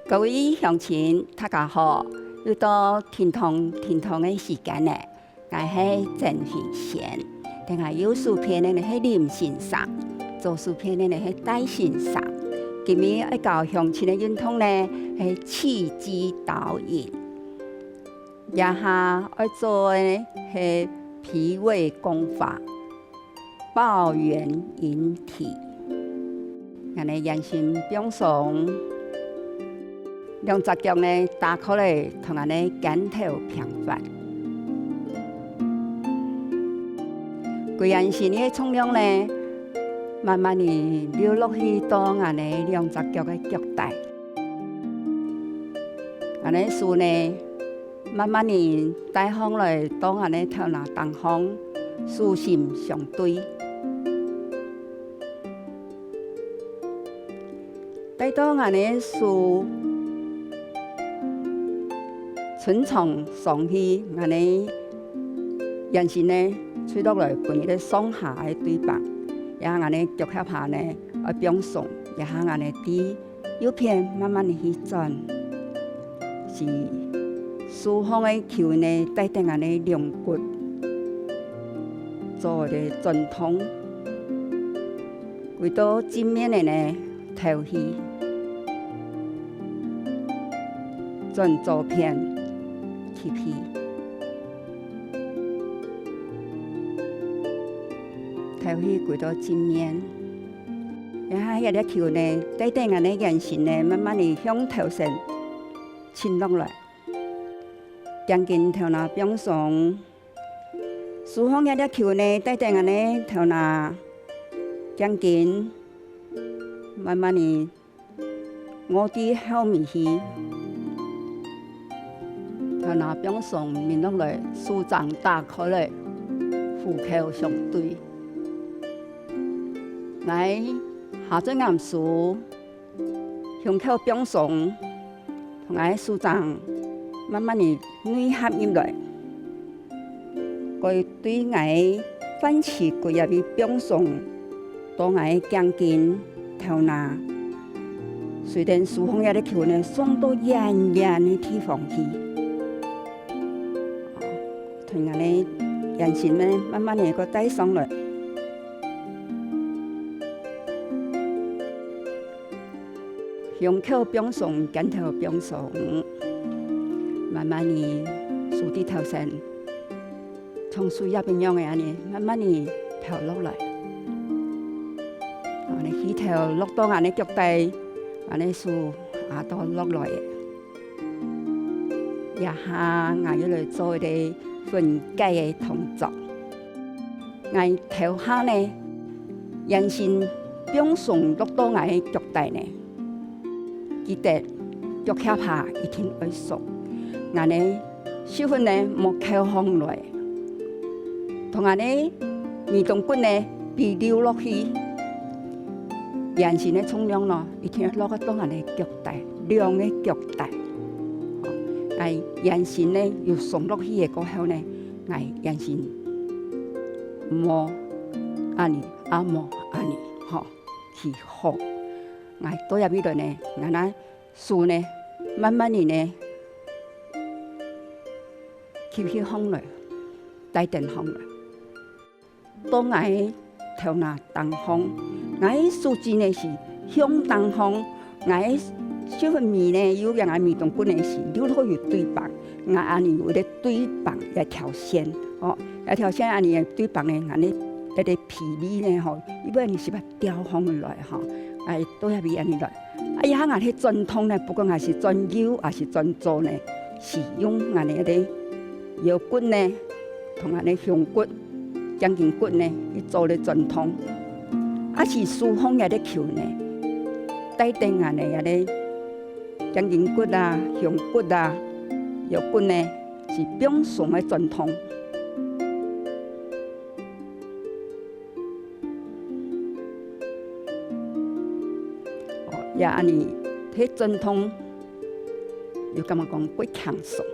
各位乡亲，大家好！又到天堂的时间咧，我是郑慧贤，定係有薯片咧係林先生，做薯片咧係戴先生。今日要教鄉親嘅運動咧係刺激導引，也下要做嘅係脾胃功法、抱元引體。我哋人生平常兩隻腳呢打開嚟，同人哋肩頭平發。個人身嘅重量呢，慢慢地流落去到人哋兩隻腳嘅腳底。人哋手呢，慢慢地帶向來到人哋頭腦當方，手心相對。帶到人哋手唇床上去，我哋人身呢吹落來，伴佢哋上下嘅對棒，也我哋腳下下呢要平鬆，也我哋啲右邊慢慢地去轉，是舒放嘅球呢帶動我哋兩骨做嘅轉通，回到正面嘅呢頭去轉左片。皮頭去跪到正面，然後有啲球呢，帶動我哋眼神呢，慢慢地向頭身傾落來，將近頭腦平鬆。舒放有啲球呢，帶動我哋頭腦將近慢慢地我啲後面去。頭腦平鬆，面落來，手掌打開來，虎口相對。我下隻眼數，胸口平鬆，同我手掌慢慢地內合入來。佢對我反刺骨入去平鬆，到我將近頭腦，雖然舒放有啲球呢，送到遠遠嘅地方去。同人哋人身呢，慢慢地個帶上來，胸口平鬆，肩頭平鬆，慢慢地豎啲頭身，從樹葉邊樣嘅安尼，慢慢地飄落來，我哋起頭落到我哋腳底，我哋樹下到落來嘅，一下我要來做啲分解嘅動作，我頭下呢，人身平鬆落到我嘅腳底呢，記得腳下下一定要鬆，我哋手份呢莫靠向來，同我哋耳動骨呢被流落去，人身嘅重量咯，一定要落到我哋腳底，兩個腳底。人身呢要鬆落去嘅過後呢，人身摸安尼，摸安尼，去學，倒入呢度呢，我哋手呢慢慢地呢，吸氣向來，帶動向來，到我頭腦東方，我手指呢是向東方，我手份面呢，有讓我面動骨呢是流落去對棒，我安尼有啲對棒一條線，一條線安尼嘅對棒呢，我哋一啲皮味呢，伊本呢是把調放來，倒入去安尼來，呀，我哋轉通呢，不管係是轉右還是轉左呢，是用我哋一啲腰骨呢，同我哋胸骨、將近骨呢，去做啲轉通，是舒放一啲球呢，帶動我哋一啲。將近骨啊、胸骨啊、腰骨呢是平鬆的轉通。也安尼，迄轉通又感覺講不輕鬆，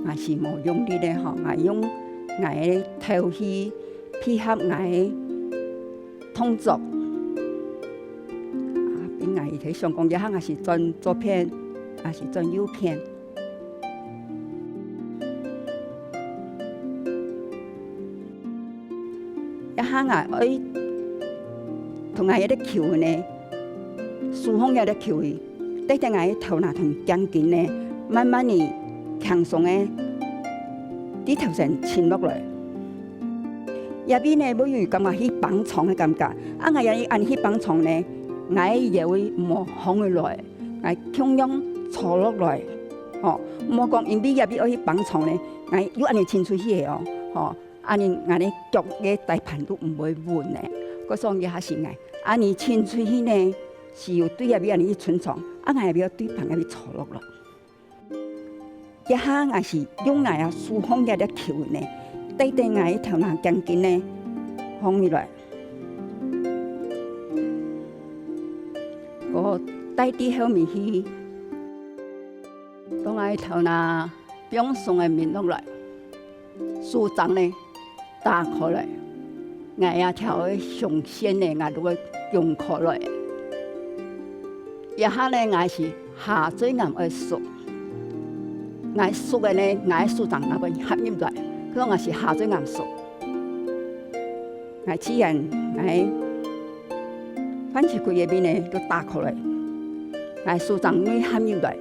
我是無用力的我用我的頭去配合我的動作。摕上讲一项也是转左片，也是转右片。一项啊，爱同俺迄个球呢，舒放迄个球伊，带带俺头那同将近呢，慢慢的轻松的伫头上沉落来。也边呢，要有感觉去绑床的感觉，俺也按去绑床呢，俺也会莫放下来，俺强样坐落来，莫讲因为也边爱去绑床呢，俺又安尼伸出去的安尼俺的脚嘅大盘都唔会稳呢。嗰双也是爱，安尼伸出去呢，是有对也边安尼去存床，俺也边对旁也边坐落来。一项也是用俺啊舒放嘅球呢，带带俺头那将近呢放起来，我带伫后面去，当俺头那表送的面落来，舒张呢打开来，俺也跳去上线呢，俺都会用开来。一下呢，俺是下水俺会缩。俺缩的呢，俺舒张那个合入来，嗰种也是下水岩缩。俺自然俺反起柜那边呢，都打开来，俺舒张呢合入来。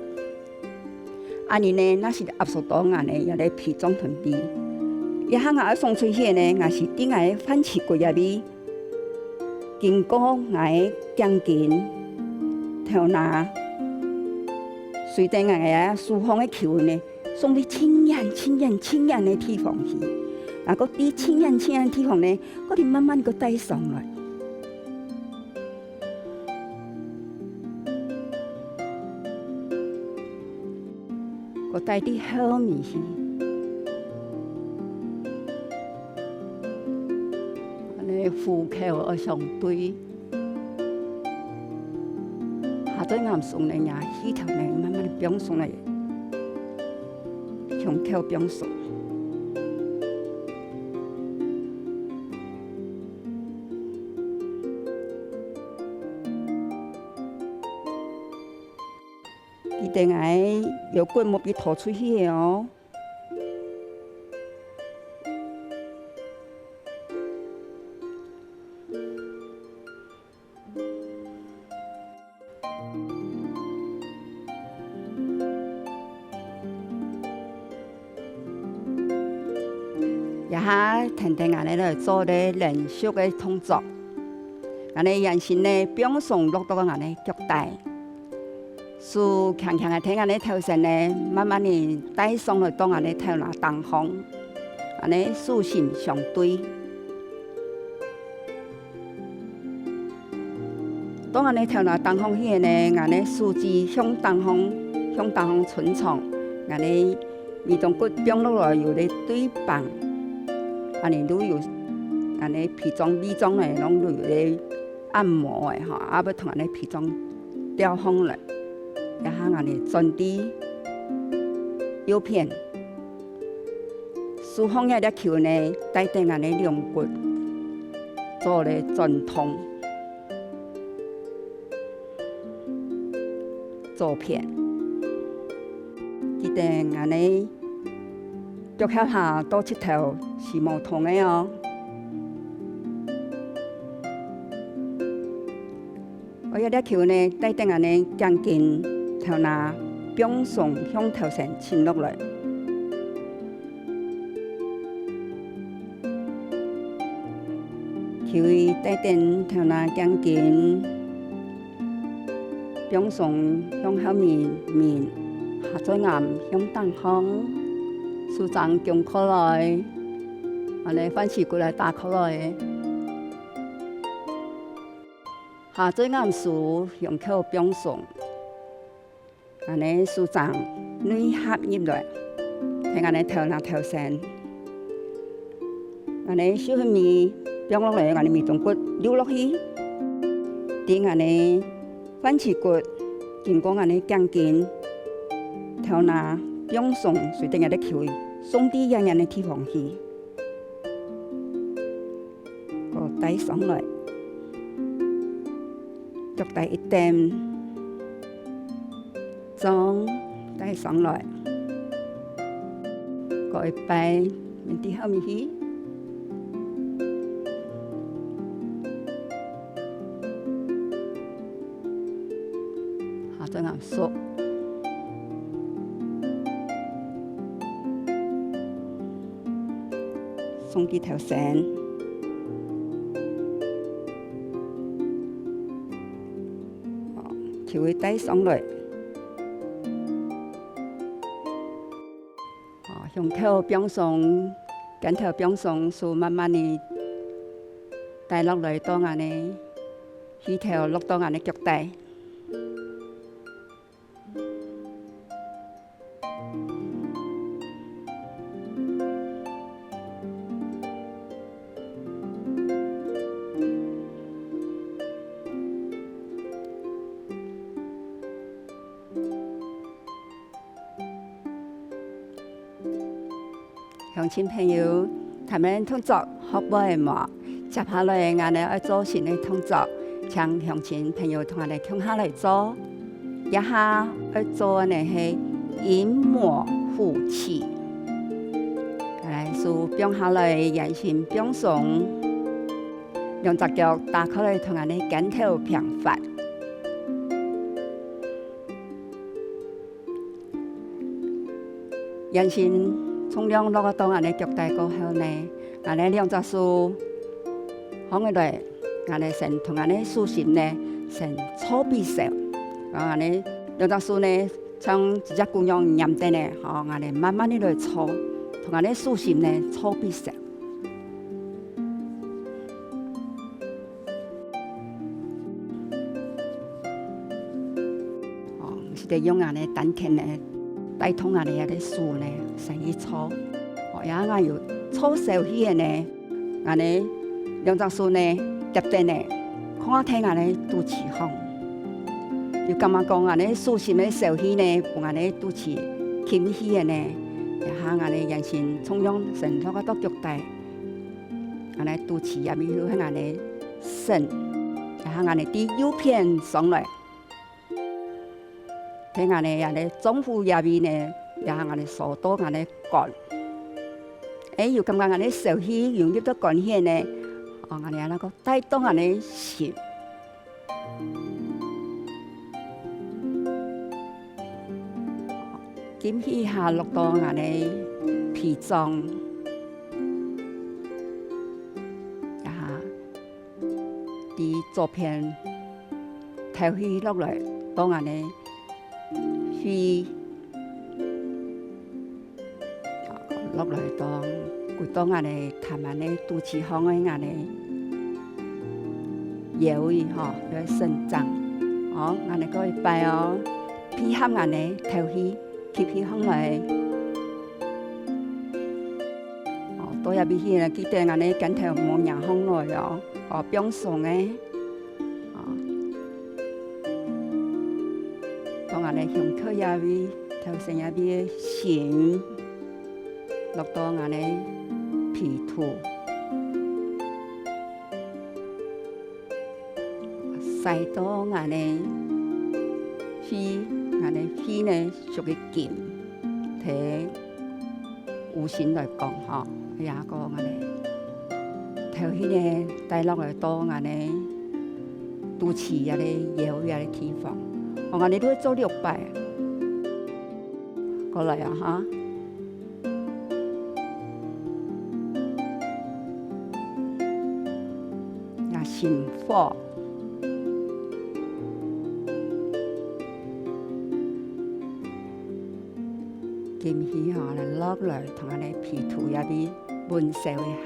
安尼呢，那是压缩到俺呢，也来皮装臀边。一下俺送出去呢，俺是顶俺反起柜那边，经过俺将近头拿。随着俺个舒放的球呢，送伫清远的地方去，啊，搁伫清远的地方呢，搁伫慢慢搁带上来，搁带伫后面去，安尼虎口而相对。下水岩上呢，也溪头呢，慢慢的变上来，胸口变上。记得俺有棍莫别拖出去的哦。一下停停安尼来做咧连续的动作，安尼眼神呢表上落到安尼脚带，数强强的听安尼头上呢，慢慢的带上来到安尼头那东方，安尼视线相对。当安尼头那东方去呢，安尼四肢向东方存床，安尼面中骨变落来有咧对棒。安尼都有，安尼皮装、美装嘞，拢都有咧按摩的吼，啊要同安尼皮装调风来，一下安尼转伫右片，舒放遐粒球呢，带动安尼两骨做咧转通，左片，记得安尼。脚脚下多七头是无痛的哦。我一粒球呢，带动安尼将近头那表上向头上沉落来，球带动头那将近表上向后面下水岩向东方。舒张强开来，安尼反起过来打开来，下水岩树胸口表上，安尼舒张内合入来，听安尼头那头上，安尼小面表落来，安尼面中骨溜落去，顶安尼反起骨，经过安尼将近头那。表上随定下咧球，送伫样样的地方去，个带上来，脚带一点，装带上来，过一摆面伫后面去。好，再按缩。送几条线，就会带上来。向头边上，跟头边上，就慢慢地带落来到安尼，鱼头落到安尼脚带。乡亲朋友，他们动作学不会嘛？接下来俺哋要做新的动作，请乡亲朋友同我哋共下来做。一下要做嘅係引摩呼氣，嚟數變下來人形變上，兩隻腳打開來同我哋肩頭平發。人形重量落到我哋腳底過後呢，我哋兩隻手放落來，我哋先同我哋手心呢先搓鼻手，我哋兩隻手呢像一隻姑娘黏得呢，我哋慢慢地來搓，同我哋手心呢搓鼻手。是得用我哋單拳呢。帶通我哋嘅手呢，成日搓，也啱要搓手起嘅呢，我哋兩隻手呢夾定呢，看睇我哋肚臍紅，要咁樣講我哋手心嘅手起呢，我哋肚臍傾起嘅呢，也下我哋人生重量成落個到腳底，我哋肚臍入面要喺我哋伸，也下我哋啲腰片上來。睇我哋人哋中府入面呢，也係我哋手多我哋幹，要感覺我哋手氣融入到幹氣呢，我哋那個帶動我哋心，肩氣下落到我哋脾臟，也係啲左片頭氣落來到我哋。去落來當，佢當我哋談下呢肚臍紅嘅我哋腰意嗬，要伸張，哦，我哋嗰一擺哦，配合我哋頭氣吸氣紅來，哦，到入邊去呢，記得我哋跟頭冇讓紅來哦，哦，變鬆嘅。我哋胸口入邊、頭身入邊嘅線，落到我哋皮肚，細到我哋肺，我哋肺呢屬於劍，睇有線來講嗬，也個我哋頭氣呢帶落來到我哋肚臍入啲腰入啲地方。我哋都做6擺，過來啊嚇！也心火，劍氣嚇嚟落來，同我哋皮肚入邊滿手嘅海，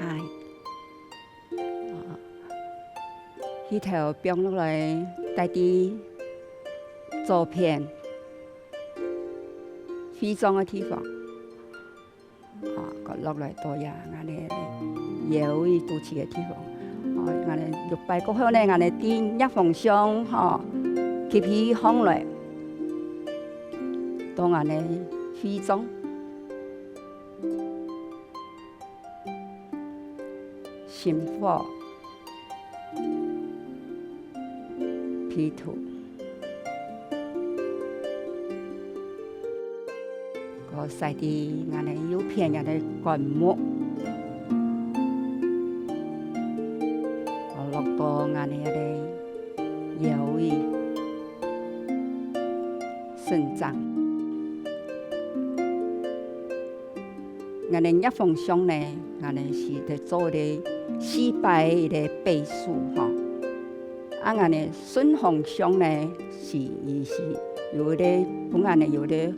呢條變落來帶啲。左片肺臟嘅地方，個落來到呀，我哋腰與肚臍嘅地方，我哋6擺過後呢，我哋啲一方向吸氣放來，到我哋肺臟，心火，皮肚。个晒伫俺的油片俺的灌木，落到俺的迄个叶味生长。俺的叶枫香呢，俺的是在做的四摆的倍数吼。啊，俺的顺风香呢，伊是有咧本俺的有咧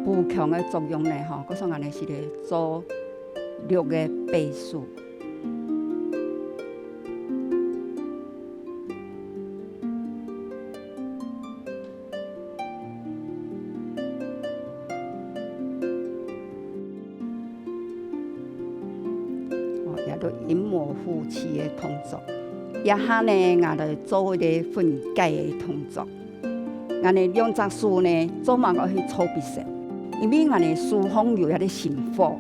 补强的作用呢吼。嗰种俺的是咧做6个倍数。银膜夫妻的动作，一下呢，我哋做一个分解的动作。我哋两只树呢，做嘛我去搓鼻手，因为我哋树风有一个心火，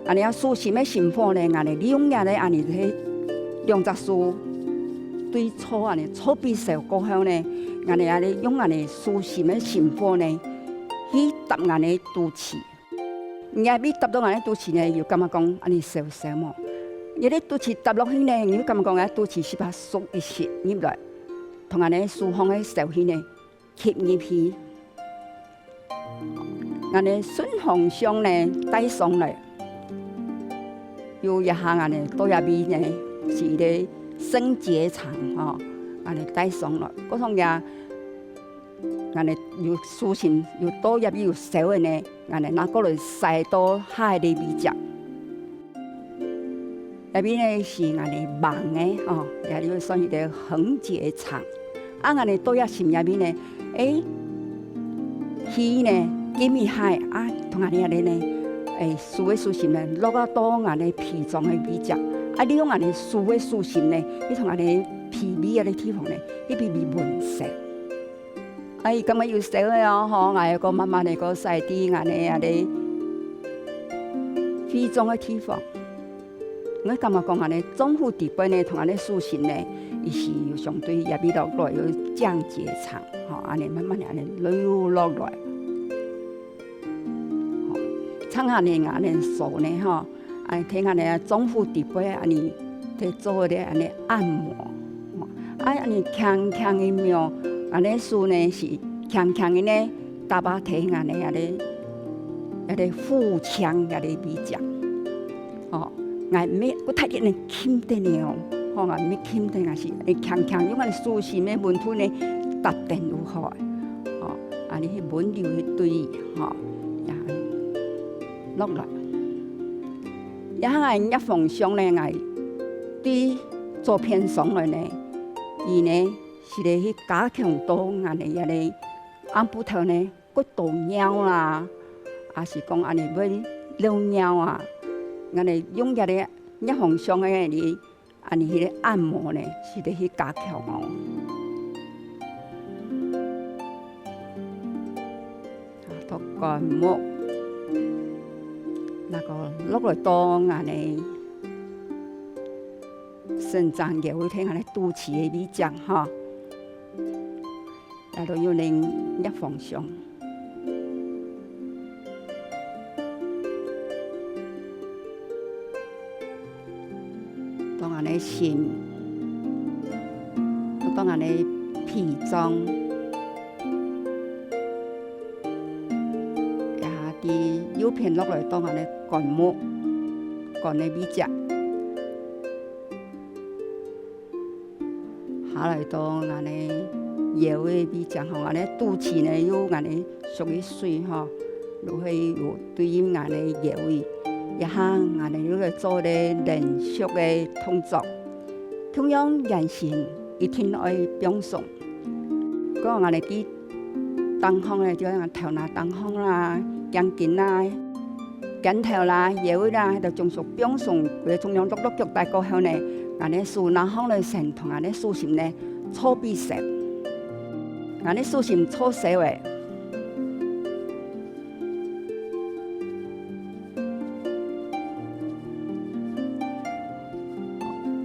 我哋树心的心火呢，我哋利用下咧，我哋喺两只树对搓，我哋搓鼻手过后呢，我哋咧用我哋树心的心火呢，去搭我哋肚脐。而家比搭到我哋肚脐呢，又感觉讲，我哋烧烧嘛。你咧肚脐搭落去呢，你感觉讲啊，肚脐是把缩一吸入来，同安尼舒风的手气呢吸入去，安尼顺风香呢带上来，有一下安尼多入味呢是咧升结肠吼，安尼带上来，嗰种呀，安尼有舒心又多入味又烧的呢，安尼拿过来晒到海的味汁。那边呢是我哋忙的哦，也就算是个横结肠。啊，我哋多一心入边呢，鱼呢金鱼海啊，同我哋呢，输的输心呢，落到我哋脾脏的味汁。啊，利用我哋输的输心呢，去同我哋脾胃嘅地方呢，去脾胃润湿。咁啊要食嘅哦，嗬，我個慢慢嚟個細啲，我哋脾臟嘅地方。我感觉讲安尼，中府地杯呢，同安尼塑形呢，伊是有相对入味落来，有降结肠，吼，安尼慢慢安尼流落来，吼，像安尼安尼手呢，吼，安听安尼中府地杯安尼，在做咧安尼按摩，安尼强强的妙，安尼树呢是强强的呢，大把体安尼腹腔安尼味汁，吼。我咩，我睇见你轻得了，吼，我咩轻得也是，你强强用我哋舒心的温度呢，搭定如何？吼，啊，你去温流去对，吼，也落来。也係一逢上呢，我對做片上來呢，伊呢是嚟去加強到我哋一個按骨頭呢骨頭nhau啦，還是講安尼要溜nhau啊？我哋用一個一逢上嘅嚟，安尼迄個按摩呢，是嚟去加強哦。到灌木，那個落來到安尼生長嘅會聽安尼肚臍嘅味醬哈，來到要另一逢上。當我哋心，當我哋脾臟，也啲腰片落來，當我哋肝木、肝嘅味汁，下來到我哋腰嘅味汁，和我哋肚臍呢有我哋屬於水吼，就係有對應我哋腰嘅。一下我哋要來做咧連續嘅動作，同樣人生一定要表送。嗰我哋啲東方咧，就係頭拿東方啦、頸肩啦、頸頭啦、腰啦，就種屬表送。佢中央陸陸續大過後呢，我哋樹南方咧成同我哋樹心咧搓鼻石，我哋樹心搓石嘅。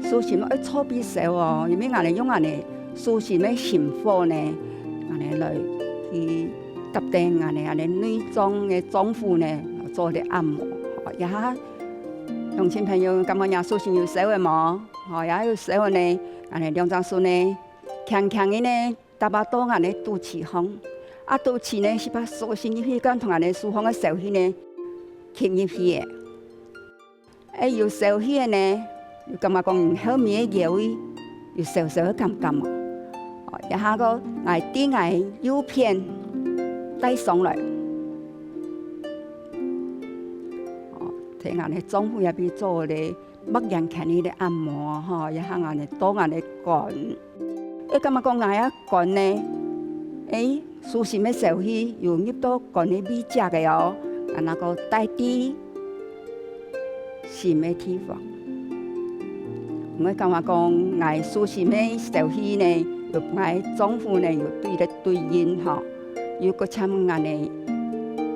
樹心要搓鼻手哦，因為我哋用我哋樹心嘅心火呢，我哋來去特定安尼女装的装妇呢做咧按摩，也乡亲朋友感觉耶稣是有小的无？也有小呢，安尼两张孙呢，强强的呢，搭把刀安尼拄起风，拄起呢是把手伸入去，敢同安尼书房的手去呢，吸入去的。有手去的呢，又感觉讲用后面的腰位有小小的感觉嘛。也个爱顶爱右片带上来。睇安尼政府也俾做咧目眼看呢啲按摩吼，也行安尼多安尼管。感觉讲爱管呢，舒心的手气又入到管的美食的哦，那个带滴心的地方。我感觉讲爱舒心的手气呢，又爱政府呢又对应吼，又个参安尼，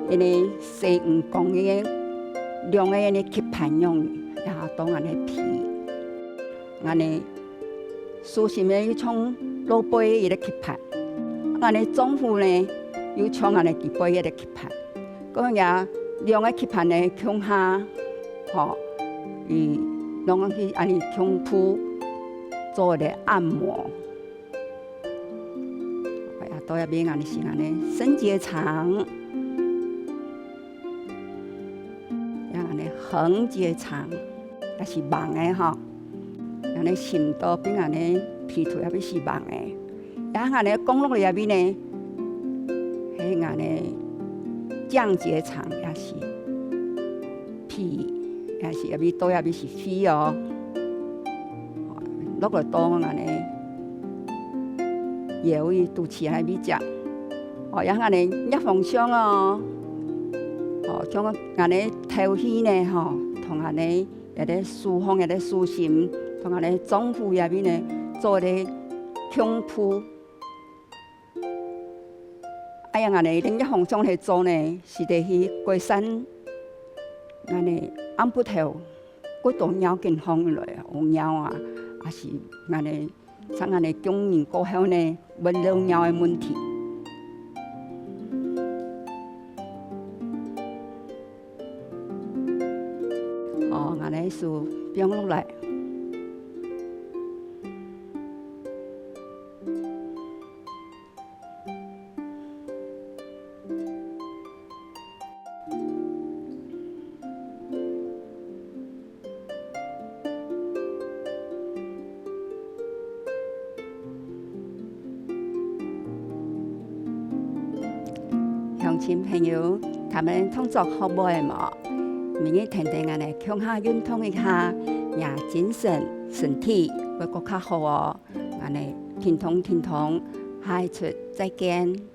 因为西五讲嘅。用个呢吸盘用，也当安尼皮，安尼舒心的又从老背伊个吸盘，安尼政府呢又从安尼地背伊个吸盘，咁也用个吸盘呢向下，弄去安尼向铺做咧按摩，也到遐边安尼是安尼升阶场。横结长，也是忙的吼。安尼心刀边安尼皮腿也必是忙的，也安尼公路里边呢，迄安尼降结长也是皮，也是也必刀也必是皮哦。落来刀安尼，腰位肚脐还比较，也安尼一方向哦。像安尼头戏呢，同安尼也咧舒放，也咧舒心，同安尼政府也边呢做咧强铺。安尼另一方向去做呢，是伫去龟山，安尼安不头，骨头鸟健康落，有鸟啊，也是安尼，像安尼供应过后呢，问到鸟的问题。安尼数变落来，乡亲朋友，他们创作好不的嘛？明日天天安尼向下运动一下，也精神身体会更加好哦。安尼听通，下一次再见。